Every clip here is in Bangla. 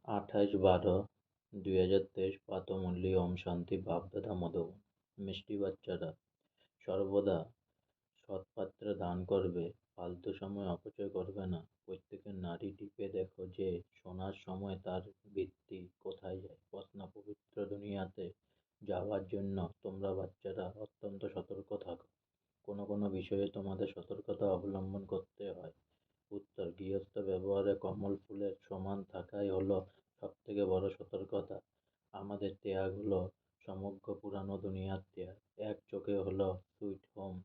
28/12/2023 প্রাতঃমূর্লি ওম শান্তি বাপ-দাদা মধুবন। মিষ্টি বাচ্চারা, সর্বদা সৎপাত্রে দান করবে, ফালতু সময় অপচয় করবে না। প্রত্যেকের নাড়ি টিপে দেখো যে শোনার সময় তার ভিত্তি কোথায় যায়। প্রশ্ন: পবিত্র দুনিয়াতে যাওয়ার জন্য তোমরা বাচ্চারা অত্যন্ত সতর্ক থাকো। কোনো কোনো বিষয়ে তোমাদের সতর্কতা অবলম্বন করতে হয়। উত্তর: গৃহস্থ ব্যবহারে কমল ফুলের সমান থাকাই হলো সবথেকে বড় সতর্কতা। আমাদের ত্যাগ হলো সমগ্র পুরানো দুনিয়ার ত্যাগ। এক চোখে হলো সুইট হোম,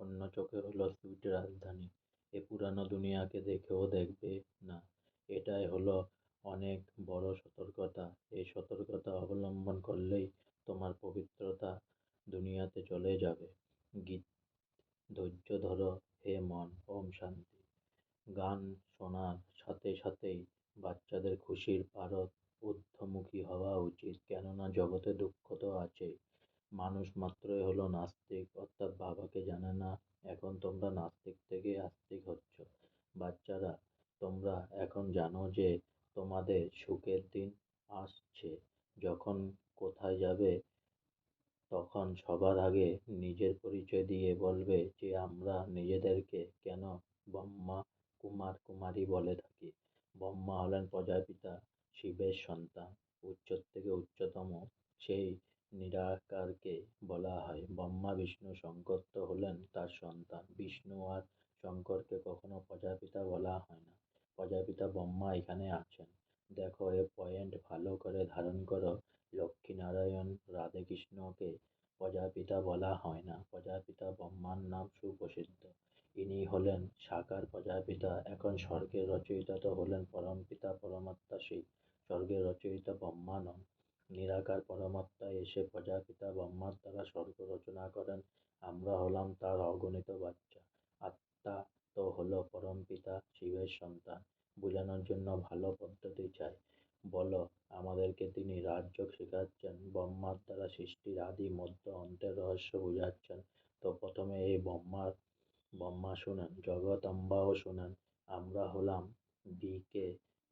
অন্য চোখে হলো সুইট রাজধানী। এ পুরানো দুনিয়াকে দেখেও দেখবে না, এটাই হলো অনেক বড় সতর্কতা। এই সতর্কতা অবলম্বন করলেই তোমার পবিত্রতা দুনিয়াতে চলে যাবে। গীত: ধৈর্য ধরো হে মন, ওম শান্তি। গান শোনার সাথে সাথেই বাচ্চাদের খুশির পারদ ঊর্ধ্বমুখী হওয়া উচিত, কেননা জগতে দুঃখ তো আছেই। মানুষ মাত্রই হলো নাস্তিক, অর্থাৎ বাবাকে জানে না। এখন তোমরা নাস্তিক থেকে আস্তিক হচ্ছ। বাচ্চারা, তোমরা এখন জানো যে তোমাদের সুখের দিন আসছে। যখন কোথায় যাবে তখন সবার আগে নিজের পরিচয় দিয়ে বলবে যে আমরা নিজেদেরকে কেন ব্রহ্মা কুমার কুমারী বলে থাকি। ব্রহ্মা হলেন প্রজাপিতা, শিবের সন্তান, উচ্চ থেকে উচ্চতম। সেই নিরাকারকে বলা হয় ব্রহ্মা। বিষ্ণু শঙ্কর তো হলেন তার সন্তান। বিষ্ণু আর শঙ্করকে কখনো প্রজাপিতা বলা হয় না। প্রজাপিতা ব্রহ্মা এখানে আছেন। দেখো, এ পয়েন্ট ভালো করে ধারণ করো। লক্ষ্মীনারায়ণ রাধেকৃষ্ণকে প্রজাপিতা বলা হয় না। প্রজাপিতা ব্রহ্মার নাম সুপ্রসিদ্ধ। ইনি হলেন সাকার প্রজাপিতা। এখন স্বর্গের রচয়িতা তো হলেন পরমপিতা পরমাত্মা শিব। স্বর্গের রচয়িতা ব্রহ্মা নন। নিরাকার পরমাত্মা এসে প্রজাপিতা ব্রহ্মার দ্বারা স্বর্গ রচনা করেন। আমরা হলাম তার অগণিত বাচ্চা। আত্মা তো হলো পরমপিতা শিবের সন্তান। বোঝানোর জন্য ভালো পদ্ধতি চাই। বলো, আমাদেরকে তিনি রাজযোগ শেখাচ্ছেন, ব্রহ্মার দ্বারা সৃষ্টির আদি মধ্য অন্তের রহস্য বুঝাচ্ছেন। তো প্রথমে এই ব্রহ্মা শুনেন, জগদম্বাও শুনেন। আমরা হলাম দিকে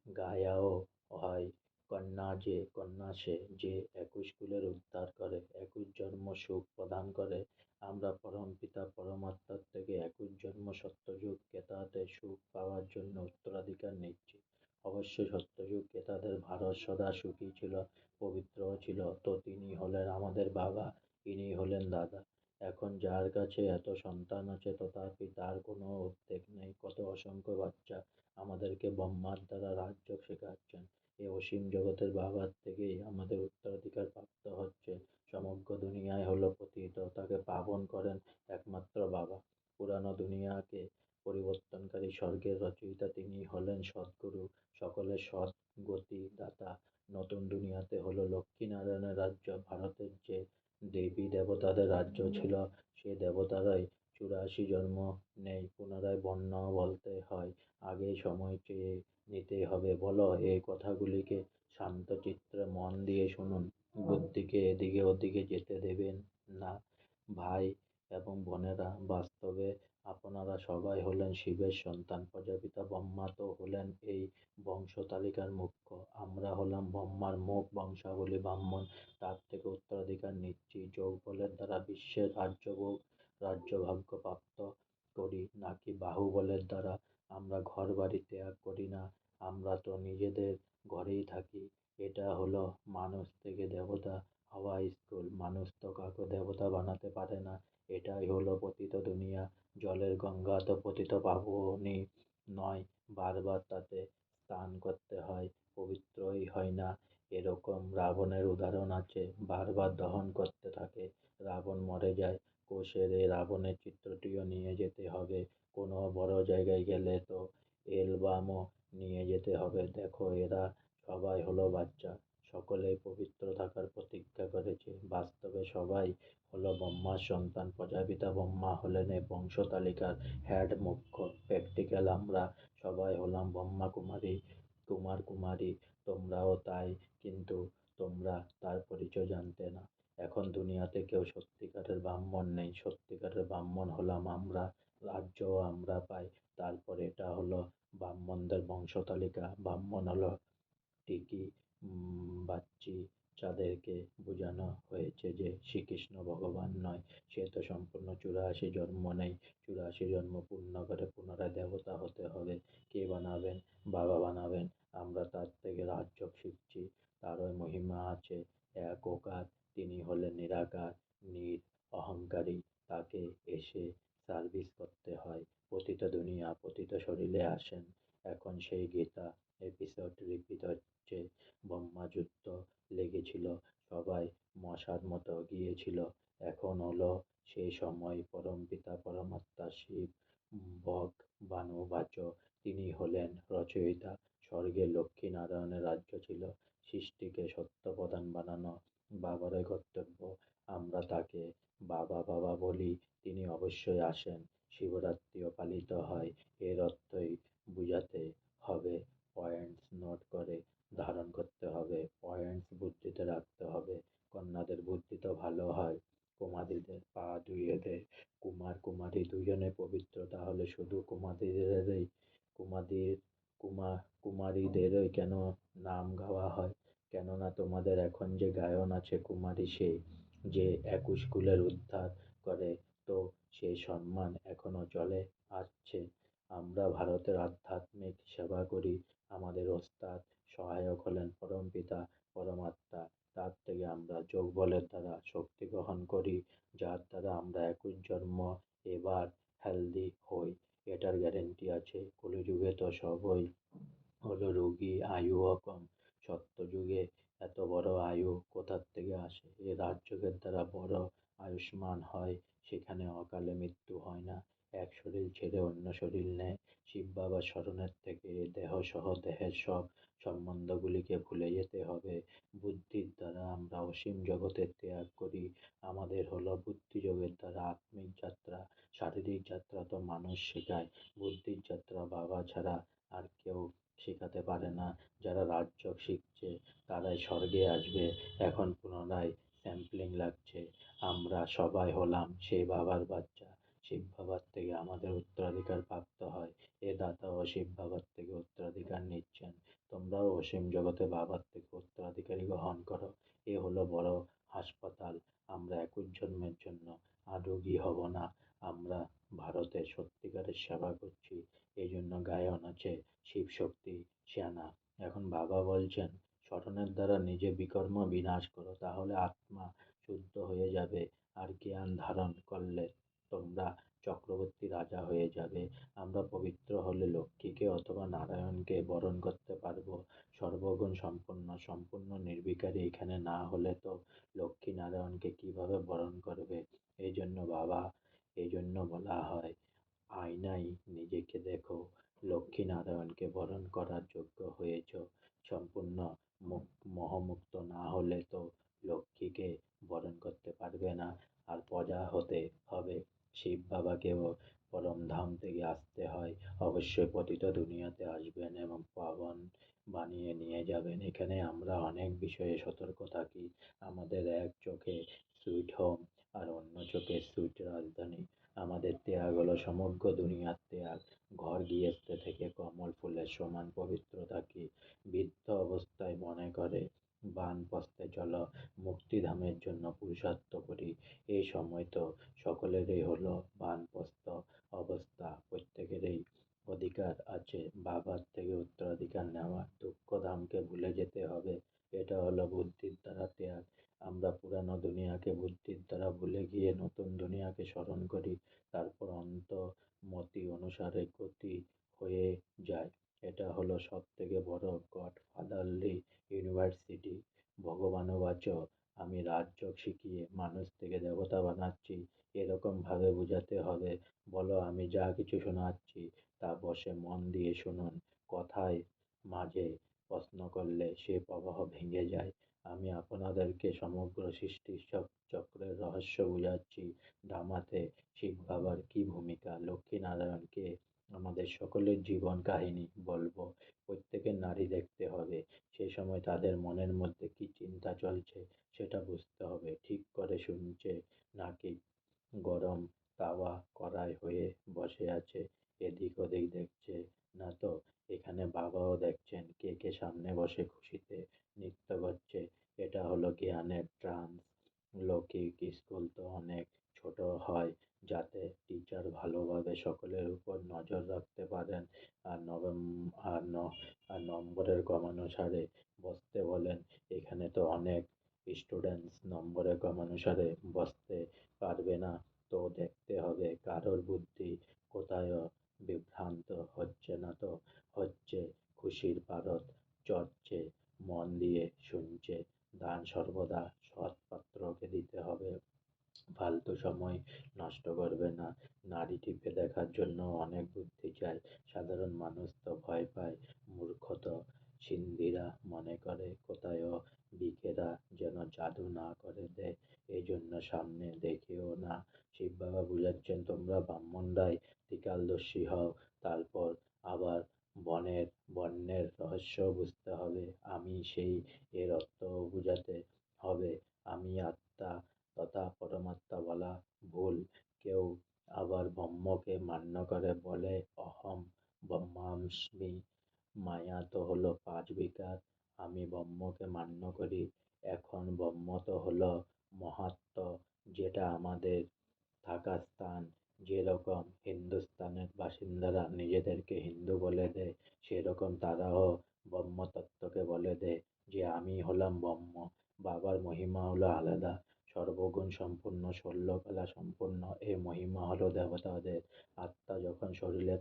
গায়াও হয় কন্যা সে, যে 21 কুলের উদ্ধার করে, 21 জন্ম সুখ প্রদান করে। আমরা পরমপিতা পরমাত্মার থেকে 21 জন্ম সত্যযুগ ক্রেতাতে সুখ পাওয়ার জন্য উত্তরাধিকার নিচ্ছি। অবশ্যই সত্যযুগ ক্রেতাদের ভারত সদা সুখী ছিল, পবিত্রও ছিল। তো তিনি হলেন আমাদের বাবা, ইনি হলেন দাদা। এখন যার কাছে এত সন্তান আছে তথাপি তার কোনো উদ্বেগ নেই। কত অসংখ্য বাচ্চা আমাদেরকে ব্রহ্মার দ্বারা রাজযোগ শেখাচ্ছেন। এই অসীম জগতের বাবার থেকেই আমাদের উত্তরাধিকার প্রাপ্ত হচ্ছে। সমগ্র দুনিয়ায় হলো পতিত, তাকে পাবন করেন একমাত্র বাবা। পুরানো দুনিয়াকে পরিবর্তনকারী স্বর্গের রচয়িতা তিনি হলেন সদ্গুরু, সকলের সৎ গতি দাতা। নতুন দুনিয়াতে হলো লক্ষ্মীনারায়ণের রাজ্য। ভারতের যে দেবী দেবতাদের রাজ্য ছিল, সে দেবতারাই 84 জন্ম নেই, পুনরায় বর্ণ বলতে হয়। আগেই সময় চেয়ে নিতে হবে। বলো, এই কথাগুলিকে শান্ত চিত্রে মন দিয়ে শুনুন। বুদ্ধিকে এদিকে ওদিকে যেতে দেবেন না। ভাই এবং বোনেরা, বাস্তবে আপনারা সবাই হলেন শিবের সন্তান। প্রজাপিতা ব্রহ্মা তো হলেন এই বংশতালিকার মুখ্য। আমরা হলাম ব্রহ্মার মুখ বংশাবলী ব্রাহ্মণ, তার থেকে উত্তরাধিকার নিচ্ছি। যোগবলের দ্বারা বিশ্বের রাজ্যভাগ্য প্রাপ্ত করি, নাকি বাহুবলের দ্বারা। আমরা ঘর বাড়ি ত্যাগ করি না, আমরা তো নিজেদের ঘরেই থাকি। এটা হলো মানুষ থেকে দেবতা হওয়া স্কুল। মানুষ তো কাউকে দেবতা বানাতে পারে না। এটাই হলো পতিত দুনিয়া। জলের গঙ্গা তো পতিত পাবনই নয়, বারবার তাতে স্নান করতে হয়, পবিত্রই হয় না। এরকম রাবণের উদাহরণ আছে, বারবার দহন করতে থাকে, রাবণ মরে যায়। কোষের এই রাবণের চিত্রটিও নিয়ে যেতে হবে। কোনো বড় জায়গায় গেলে তো অ্যালবামও নিয়ে যেতে হবে। দেখো, এরা সবাই হলো বাচ্চা, সকলেই পবিত্র থাকার প্রতিজ্ঞা করেছে। বাস্তবে সবাই হলো ব্রহ্মার সন্তান। প্রজাপিতা ব্রহ্মা হলেন এই বংশতালিকার হেড মুখ্য। প্র্যাকটিক্যাল আমরা সবাই হলাম ব্রহ্মা কুমার কুমারী। তোমরাও তাই, কিন্তু তোমরা তার পরিচয় জানতে না। এখন দুনিয়াতে কেউ সত্যিকারের ব্রাহ্মণ নেই। সত্যিকারের ব্রাহ্মণ হলাম আমরা, রাজ্যও আমরা পাই। তারপর এটা হলো ব্রাহ্মণদের বংশতালিকা। ব্রাহ্মণ হলো টিকি বাচ্চাদেরকে বোঝানো হয়েছে যে শ্রীকৃষ্ণ ভগবান নয়, সে তো সম্পূর্ণ 84 জন্ম নেই, 84 জন্ম পূর্ণ করে পুনরায় দেবতা হতে হবে। কে বানাবেন? বাবা বানাবেন। আমরা তার থেকে রাজযোগ শিখছি। তারও মহিমা আছে। এক ওকার, তিনি হলেন নিরাকার, অহংকারী। তাকে এসে সার্ভিস করতে হয়। পতিত দুনিয়া পতিত শরীরে আসেন। এখন সেই গীতা এপিসোড রিপিট হচ্ছে। ব্রহ্মাযুদ্ধ লেগেছিল, সবাই মশার মতো গিয়েছিল। এখন হলো সেই সময়। পরমপিতা পরমাত্মা শিব বানুবাচ, তিনি হলেন রচয়িতা। স্বর্গে লক্ষ্মী নারায়ণের রাজ্য ছিল। সৃষ্টিকে সত্য প্রধান বানানো বাবারই কর্তব্য। আমরা তাকে বাবা বাবা বলি। তিনি অবশ্যই আসেন। শিবরাত্রিও পালিত হয়। এর অর্থই বুঝাতে হবে। পয়েন্টস নোট করে ধারণ করতে হবে। পয়েন্টস বুদ্ধিতে রাখতে হবে। কন্যাদের বুদ্ধি তো ভালো হয়। কুমারীদের পা ধুইয়ে দেয়। কুমার কুমারী দুজনে পবিত্র, তাহলে শুধু কুমারীদেরই কুমারীর কুমারীদেরই কেন নাম গাওয়া হয়? কেননা তোমাদের এখন যে গায়ন আছে কুমারী, সে যে 21 কুলের উদ্ধার করে, তো সেই সম্মান এখনো চলে আসছে। আমরা ভারতের আধ্যাত্মিক সেবা করি। আমাদের ওস্তাদ সহায়ক হলেন পরমপিতা পরমাত্মা। তার থেকে আমরা যোগ বলের দ্বারা শক্তি গ্রহণ করি, যার দ্বারা আমরা 21 জন্ম এবার হেলদি হই। এটার গ্যারেন্টি আছে। কলিযুগে তো সবই হলো রোগী, আয়ুও কম। সত্যযুগে এত বড় আয়ু কোথার থেকে আসে? এ রাজযোগের দ্বারা বড় আয়ুষ্মান হয়। সেখানে অকালে মৃত্যু হয় না। এক শরীর ছেড়ে অন্য শরীর নেয়। শিব বাবার স্মরণের থেকে দেহ সহ দেহের সব সম্বন্ধগুলিকে ভুলে যেতে হবে। বুদ্ধির দ্বারা আমরা অসীম জগতের ত্যাগ করি। আমাদের হলো বুদ্ধিযোগের দ্বারা আত্মিক যাত্রা। শারীরিক যাত্রা তো মানুষ শেখায়, বুদ্ধির যাত্রা বাবা ছাড়া আর কেউ শেখাতে পারে না। যারা রাজযোগ শিখছে তারাই স্বর্গে আসবে। এখন পুনরায় স্যাম্পলিং লাগছে। আমরা সবাই হলাম সেই বাবার বাচ্চা। শিব বাবার থেকে আমাদের উত্তরাধিকার প্রাপ্ত হয়। এ দাতাও শিব বাবার থেকে উত্তরাধিকার নিচ্ছেন। তোমরাও অসীম জগতে বাবার থেকে উত্তরাধিকারী গ্রহণ করো। এ হলো বড় হাসপাতাল। আমরা 21 জন্মের জন্য আর রোগী হব না। আমরা ভারতের সত্যিকারের সেবা করছি। এই জন্য গায়ন আছে, শিব শক্তি সেনা। এখন বাবা বলছেন স্মরণের দ্বারা নিজে বিকর্ম বিনাশ করো, তাহলে আত্মা শুদ্ধ হয়ে যাবে। আর জ্ঞান ধারণ করলে তোমরা চক্রবর্তী রাজা হয়ে যাবে। আমরা পবিত্র হলে লক্ষ্মীকে অথবা নারায়ণকে বরণ করতে পারবো। সর্বগুণ সম্পন্ন সম্পূর্ণ নির্বিকারী এখানে না হলে তো লক্ষ্মী নারায়ণকে কিভাবে বরণ করবে? এই জন্য বাবা, এই জন্য বলা হয় আয়নায় নিজেকে দেখো। লক্ষ্মী নারায়ণকে বরণ করার যোগ্য হয়েছ। সম্পূর্ণ মোহমুক্ত না হলে তো লক্ষ্মীকে বরণ করতে পারবে না। আর প্রজা হতে হবে। শিব বাবাকেও পরমধাম থেকে আসতে হয়। অবশ্যই পতিত দুনিয়াতে আসবেন এবং পাবন বানিয়ে নিয়ে যাবেন। এখানে আমরা অনেক বিষয়ে সতর্ক থাকি। আমাদের এক চোখে সুইট হোম আর অন্য চোখে সুইট রাজধানী। আমাদের ত্যাগ হলো সমগ্র দুনিয়ার ত্যাগ। ঘর গৃহস্থ থেকে কমল ফুলের সমান পবিত্র থাকি। বৃদ্ধ অবস্থায় মনে করে বানপ্রস্থে চলো, মুক্তিধামের জন্য পুরুষার্থ করি। এই সময় তো সকলেরই হলো বানপ্রস্থ অবস্থা। প্রত্যেকেরই অধিকার আছে বাবার থেকে উত্তরাধিকার নেওয়ার। দুঃখধামকে ভুলে যেতে হবে। এটা হলো বুদ্ধির দ্বারা ত্যাগ। আমরা পুরানো দুনিয়াকে বুদ্ধির দ্বারা ভুলে গিয়ে নতুন দুনিয়াকে স্মরণ করি। তারপর মতি অনুসারে গতি হয়ে যায়। এটা হলো সব থেকে বড় গডফাদারলি ইউনিভার্সিটি। ভগবানুবাচ, আমি রাজযোগ শিখিয়ে মানুষ থেকে দেবতা বানাচ্ছি। এরকম ভাবে বোঝাতে হবে। বলো আমি যা কিছু শোনাচ্ছি তা বসে মন দিয়ে শুনুন। কথায় মাঝে প্রশ্ন করলে সে প্রবাহ ভেঙে যায়। আমি আপনাদেরকে সমগ্র সৃষ্টির চক্রের রহস্য বুঝাচ্ছি। ড্রামাতে শিব বাবার কি ভূমিকা, লক্ষ্মীনারায়ণকে আমাদের সকলের জীবন কাহিনী বলবো। প্রত্যেকের নারী দেখতে হবে। সে সময় তাদের মনের মধ্যে কি চিন্তা চলছে সেটা বুঝতে হবে। ঠিক করে শুনছে নাকি গরম তাওয়া কড়াই হয়ে বসে আছে, এদিক ওদিক দেখছে না তো? এখানে বাবা বাবাও দেখছেন কে কে সামনে বসে খুশিতে নৃত্য করছে। এটা হলো জ্ঞানের ট্রান্স। লৌকিক স্কুল তো অনেক ছোট হয় যাতে টিচার ভালোভাবে সকলের উপর নজর রাখতে পারেন। আর নবম আর ন আর নম্বরের ক্রমানুসারে বসতে বলেন। এখানে তো অনেক স্টুডেন্টস নম্বরের ক্রমানুসারে বসতে পারবে না। তো দেখতে হবে কারোর বুদ্ধি কোথায়ও বিভ্রান্ত হচ্ছে না তো হচ্ছে। খুশির পারদ চড়ছে, মন দিয়ে শুনছে। দান সর্বদা সৎ পাত্রকে দিতে হবে। ফালতু সময় নষ্ট করবে না। নারী টিপে দেখার জন্য অনেক বুদ্ধি চাই। সাধারণ মানুষ তো ভয় পায়। মূর্খ তো সিন্ধিরা মনে করে কোথায়ও বিকেরা যেন জাদু না করে দেয়, এই জন্য সামনে দেখেও না। শিব বাবা বুঝাচ্ছেন তোমরা ব্রাহ্মণরাই ত্রিকালদর্শী হও, তারপর আবার বনের বর্ণের রহস্য বুঝতে হবে। আমি সেই এর অর্থ বুঝাতে হবে। আমি আত্মা তথা পরমাত্মা বলা ভুল। কেউ আবার ব্রহ্মকে মান্য করে বলে অহম ব্রহ্মাস্মি। মায়া তো হলো পাঁচ বিকার। আমি ব্রহ্মকে মান্য করি। এখন ব্রহ্ম তো হলো মহাত্ম, যেটা আমাদের থাকার স্থান। যেরকম হিন্দুস্তানের বাসিন্দারা নিজেদেরকে হিন্দু বলে দেয়, সেরকম তারাও ব্রহ্মতত্ত্বকে বলে দেয় যে আমি হলাম ব্রহ্ম। বাবার মহিমা হলো আলাদা। সর্বগুণ সম্পূর্ণ, ষোলকলা সম্পূর্ণ। এই মহিমা হলো দেবতাদের। আত্মা যখন শরীরে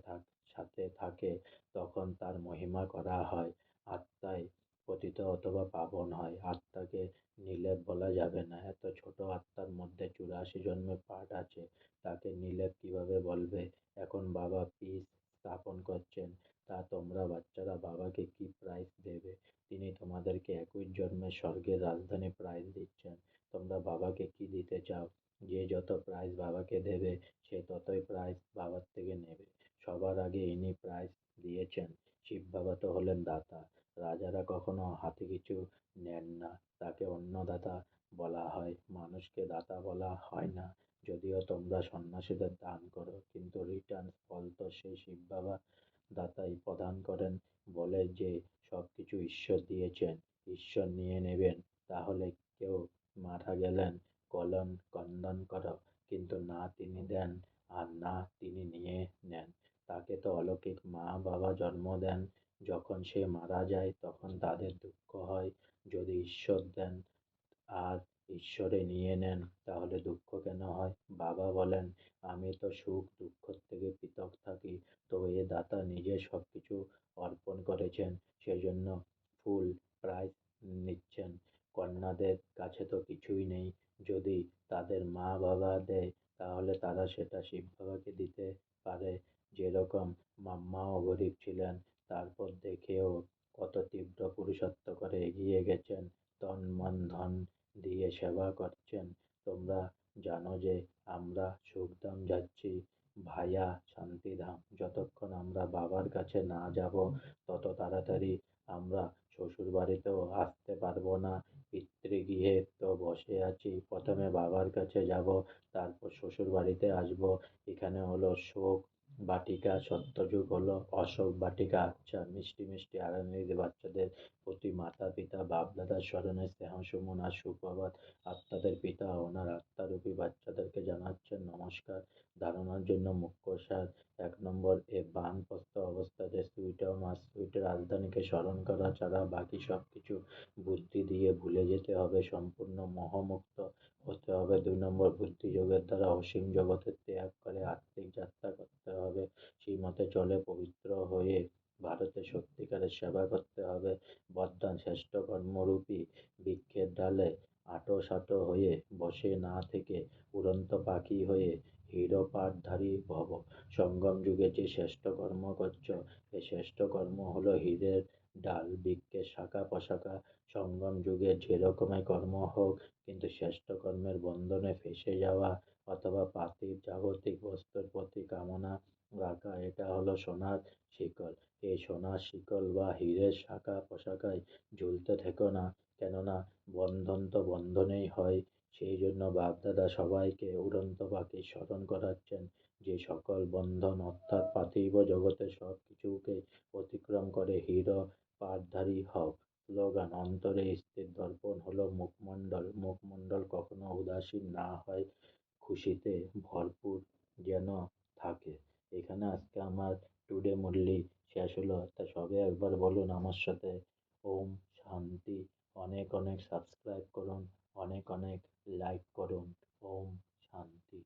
সাথে থাকে তখন তার মহিমা করা হয়। আত্মাই পতিত অথবা পাবন হয়। আত্মাকে নির্লেপ বলা যাবে না। এত ছোট আত্মার মধ্যে 84 জন্মের পাঠ আছে, তাকে নির্লেপ কিভাবে বলবে? এখন বাবা পিস স্থাপন করছেন। তা তোমরা বাচ্চারা বাবাকে কি প্রাইজ দেবে? তিনি তোমাদেরকে 21 জন্মের স্বর্গের রাজধানী প্রাইজ দিচ্ছেন। তোমরা বাবাকে কি দিতে চাও? যে যত প্রাইজ বাবাকে দেবে সে ততই প্রাইজ বাবার থেকে নেবে। সবার আগে ইনি প্রাইজ দিয়েছেন। শিব বাবা তো হলেন দাতা। রাজারা কখনো হাতে কিছু নেন না, তাকে অন্নদাতা বলা হয়, মানুষকে দাতা বলা হয় না। যদিও তোমরা সন্ন্যাসীদের দান করো, কিন্তু রিটার্ন ফল তো সেই শিব বাবা দাতাই প্রদান করেন। বলে যে সব কিছু ঈশ্বর দিয়েছেন, ঈশ্বর নিয়ে নেবেন। তাহলে কেউ মারা গেলেন কন্দন করো, কিন্তু না তিনি দেন আর না তিনি নিয়ে নেন। তাকে তো অলৌকিক মা বাবা জন্ম দেন। যখন সে মারা যায় তখন তাদের দুঃখ হয়। যদি ঈশ্বর দেন আর ঈশ্বরে নিয়ে নেন তাহলে দুঃখ কেন হয়? বাবা বলেন আমি তো সুখ দুঃখ থেকে পৃথক থাকি। তো এ দাতা নিজে সবকিছু অর্পণ করেছেন, সেজন্য ফুল প্রাইজ নিচ্ছেন। কন্যাদের কাছে তো কিছুই নেই। যদি তাদের মা বাবা দেয় তাহলে তারা সেটা শিব বাবাকে দিতে পারে। যেরকম মাম্মাও গরিব ছিলেন, তারপর দেখেও কত তীব্র পুরুষত্ব করে এগিয়ে গেছেন। তন মন ধন দিয়ে সেবা করছেন। তোমরা জানো যে আমরা সুখধাম যাচ্ছি, ভায়া শান্তিধাম। যতক্ষণ আমরা বাবার কাছে না যাব তত তাড়াতাড়ি আমরা শ্বশুর বাড়িতেও আসতে পারবো না। পিতৃগৃহে তো বসে আছি, প্রথমে বাবার কাছে যাব, তারপর শ্বশুর বাড়িতে আসবো। এখানে হলো শোক বাটিকা, সত্যযুগ হলো অশোক বাটিকা। আচ্ছা, মিষ্টি মিষ্টি আগামী বাচ্চাদের প্রতি মাতা পিতা বাপ দাদার স্মরণে স্নেহ সুমন আর সুপ্রভাত। আত্মাদের পিতা ওনার আত্মারূপী বাচ্চাদেরকে জানাচ্ছেন নমস্কার। ধারণার জন্য মুখ্য সার: 1 নম্বর, এ বানপ্রস্থ অবস্থাতে সুইটহোম আর সুইটের রাজধানীকে স্মরণ করা ছাড়া বাকি সব কিছু বুদ্ধি দিয়ে ভুলে যেতে হবে। সম্পূর্ণ মোহমুক্ত হতে হবে। 2 নম্বর, বুদ্ধিযোগের দ্বারা অসীম জগতের ত্যাগ করে আত্মিক যাত্রা করতে হবে। সেই মতে চলে পবিত্র হয়ে ভারতের সত্যিকারের সেবা করতে হবে। বরদান: শ্রেষ্ঠ কর্মরূপী বৃক্ষের ডালে আঁটো-সাঁটো হয়ে বসে না থেকে উড়ন্ত পাখি হয়ে হিরোপাঠধারী ভব। সঙ্গম যুগে যে শ্রেষ্ঠ কর্ম করছ, এ শ্রেষ্ঠ কর্ম হলো হীরের ডাল বৃক্ষের শাখা প্রশাখা। সঙ্গম যুগে যেরকমই কর্ম হোক, কিন্তু শ্রেষ্ঠ কর্মের বন্ধনে ফেঁসে যাওয়া অথবা পার্থিব জাগতিক বস্তুর প্রতি কামনা রাখা, এটা হলো সোনার শিকল। এই সোনার শিকল বা হীরের শাখা প্রশাখায় ঝুলতে থেকো না, কেননা বন্ধন তো বন্ধনেই হয়। সেই জন্য বাপদাদা সবাইকে উড়ন্ত পাখি স্মরণ করাচ্ছেন। যে সকল বন্ধন অর্থাৎ পার্থিব জগতের সব কিছুকে অতিক্রম করে হীরা পাড়ধারী হও। স্লোগান: অন্তরে স্থির দর্পণ হলো মুখমণ্ডল, মুখমণ্ডল কখনো উদাসীন না হয়, খুশিতে ভরপুর যেন থাকে। এখানে আজকে আমার টুডে মুরলি শেষ হলো। তা সবাই একবার বলুন আমার সাথে, ওম শান্তি। অনেক অনেক সাবস্ক্রাইব করুন, অনেক অনেক লাইক করুন। ওম শান্তি।